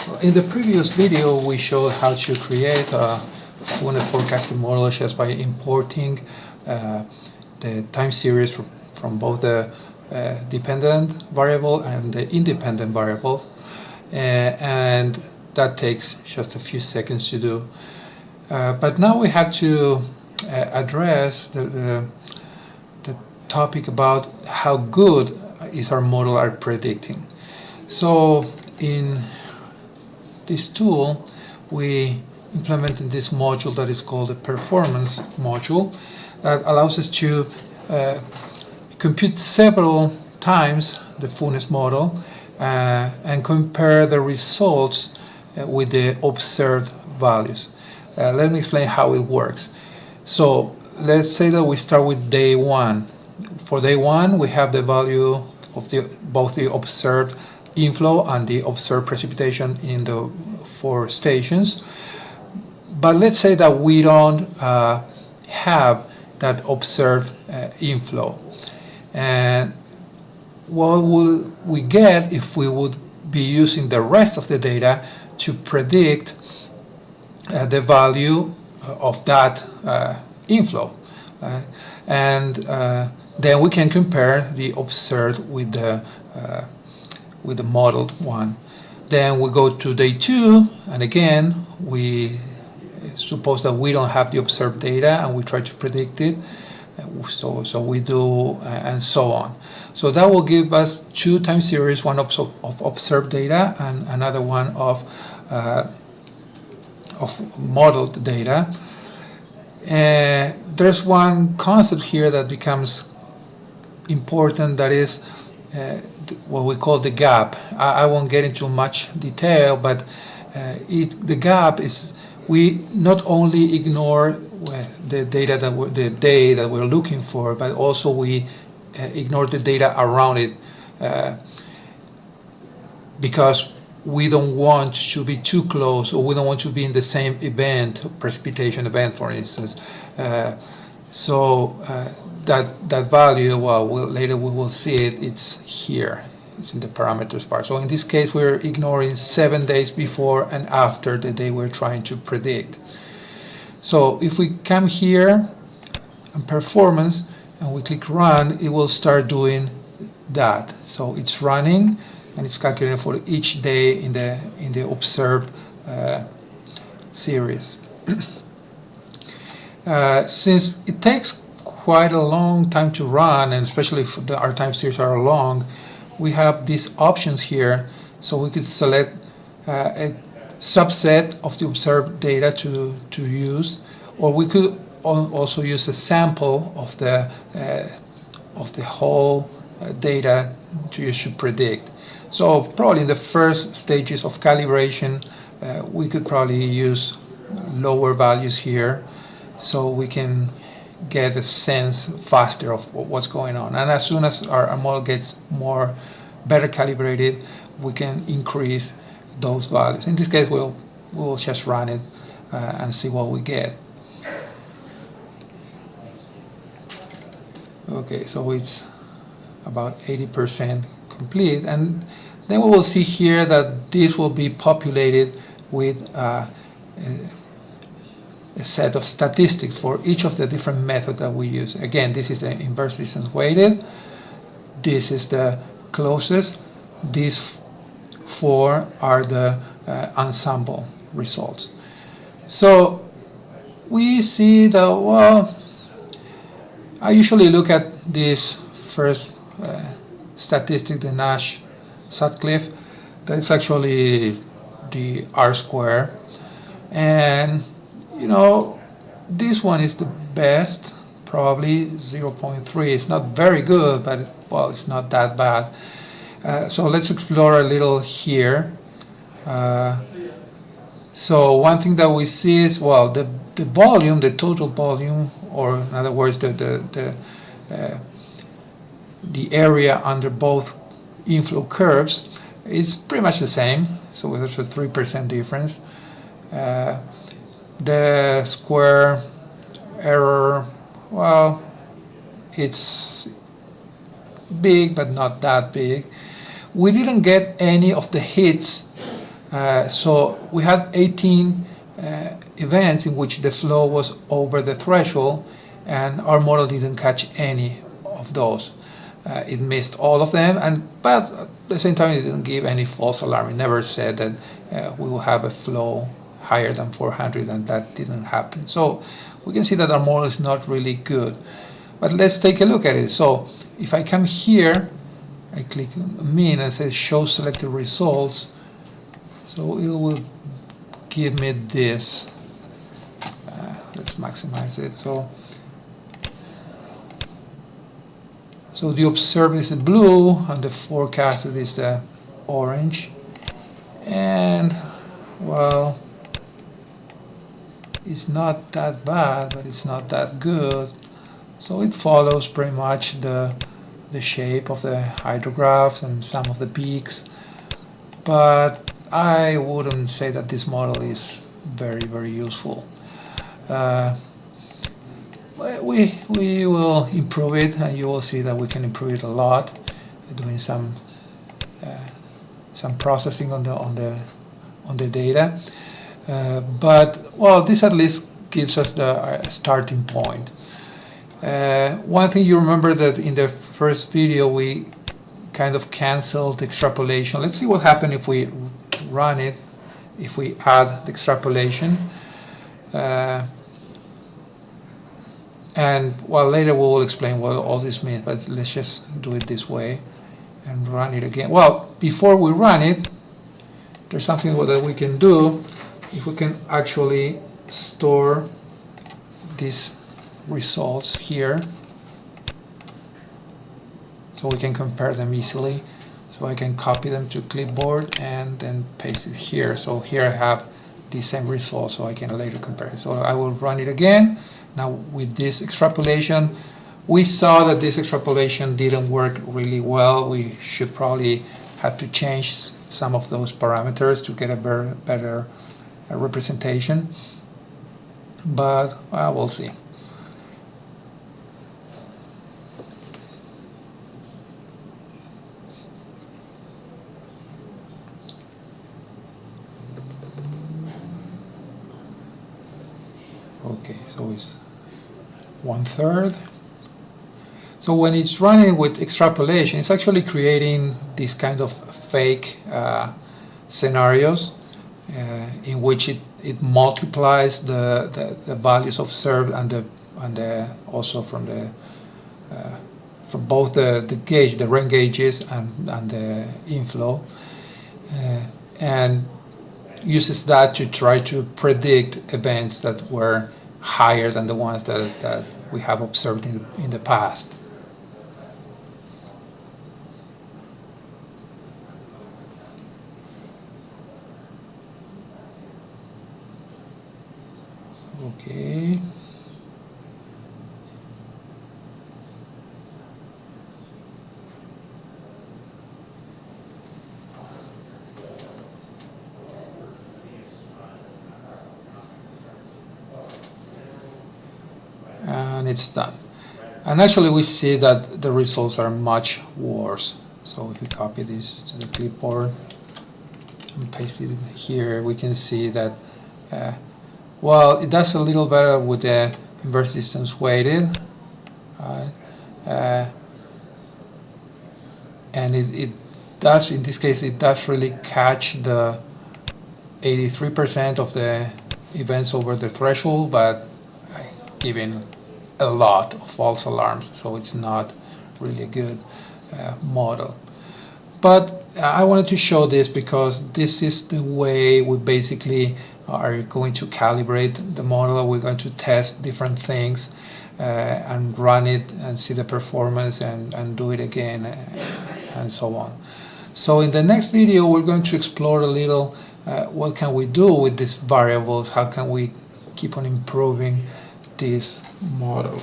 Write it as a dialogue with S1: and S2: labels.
S1: In the previous video, we showed how to create a fullness forecasting model just by importing the time series from both the dependent variable and the independent variables, and that takes just a few seconds to do. But now we have to address the topic about how good is our model at predicting. So in this tool, we implemented this module that is called the Performace module that allows us to compute several times the fullness model and compare the results with the observed values. Let me explain how it works. So let's say that we start with day 1. For day 1, we have the value of both the observed inflow and the observed precipitation in the 4 stations. But let's say that we don't have that observed inflow. And what will we get if we would be using the rest of the data to predict the value of that inflow? And then we can compare the observed with the modeled one. Then we go to day 2, and again we suppose that we don't have the observed data and we try to predict it. So we do, and so on. So that will give us 2 time series, one of observed data and another one of modeled data. There's one concept here that becomes important, that is what we call the gap. I won't get into much detail, but the gap is, we not only ignore the data the day that we're looking for, but also we ignore the data around it because we don't want to be too close, or we don't want to be in the same event, precipitation event, for instance. So that value, well, later we will see it, it's here. It's in the parameters part. So in this case, we're ignoring 7 days before and after the day we're trying to predict. So if we come here on Performance and we click Run, it will start doing that. So it's running and it's calculating for each day in the observed series. Since it takes quite a long time to run, and especially if our time series are long, we have these options here. So we could select a subset of the observed data to use, or we could also use a sample of the whole data to use to predict. So probably in the first stages of calibration, we could probably use lower values here, so we can get a sense faster of what's going on. And as soon as our model gets better calibrated, we can increase those values. In this case, we'll just run it and see what we get. Okay, so it's about 80% complete, and then we will see here that this will be populated with a set of statistics for each of the different methods that we use. Again, this is the inverse distance weighted, this is the closest, these 4 are the ensemble results. So we see that, well, I usually look at this first statistic, the Nash-Sutcliffe, that's actually the R-square, and you know, this one is the best, probably 0.3. It's not very good, but well, it's not that bad. So let's explore a little here. So one thing that we see is, well, the volume, the total volume, or in other words, the area under both inflow curves is pretty much the same. So there's a 3% difference. The square error, well, it's big, but not that big. We didn't get any of the hits So we had 18 events in which the flow was over the threshold, and our model didn't catch any of those. It missed all of them, but at the same time it didn't give any false alarm. It never said that we will have a flow higher than 400, and that didn't happen. So we can see that our model is not really good. But let's take a look at it. So if I come here, I click mean and say show selected results. So it will give me this. Let's maximize it. So the observed is the blue and the forecasted is the orange. And well, it's not that bad, but it's not that good. So it follows pretty much the shape of the hydrographs and some of the peaks. But I wouldn't say that this model is very, very useful. We will improve it, and you will see that we can improve it a lot, doing some processing on the data. But well, this at least gives us the starting point. One thing you remember that in the first video we kind of canceled the extrapolation. Let's see what happens if we run it, if we add the extrapolation. And well, later we will explain what all this means, but let's just do it this way and run it again. Well, before we run it, there's something that we can do. If we can actually store these results here, so we can compare them easily. So I can copy them to clipboard and then paste it here. So here I have the same result, so I can later compare it. So I will run it again. Now with this extrapolation, we saw that this extrapolation didn't work really well. We should probably have to change some of those parameters to get a better representation. But we'll see. Okay, so it's 1/3. So when it's running with extrapolation, it's actually creating these kind of fake scenarios in which it multiplies the values observed and also from both the gauge, the rain gauges and the inflow, and uses that to try to predict events that were higher than the ones that we have observed in the past. Okay. And it's done. And actually we see that the results are much worse. So if we copy this to the clipboard and paste it here, we can see that well, it does a little better with the inverse distance weighted, and it does, in this case, it does really catch the 83% of the events over the threshold, but giving a lot of false alarms, so it's not really a good model. But I wanted to show this because this is the way we basically are going to calibrate the model. We're going to test different things and run it and see the performance and do it again and so on. So in the next video we're going to explore a little what can we do with these variables, how can we keep on improving this model.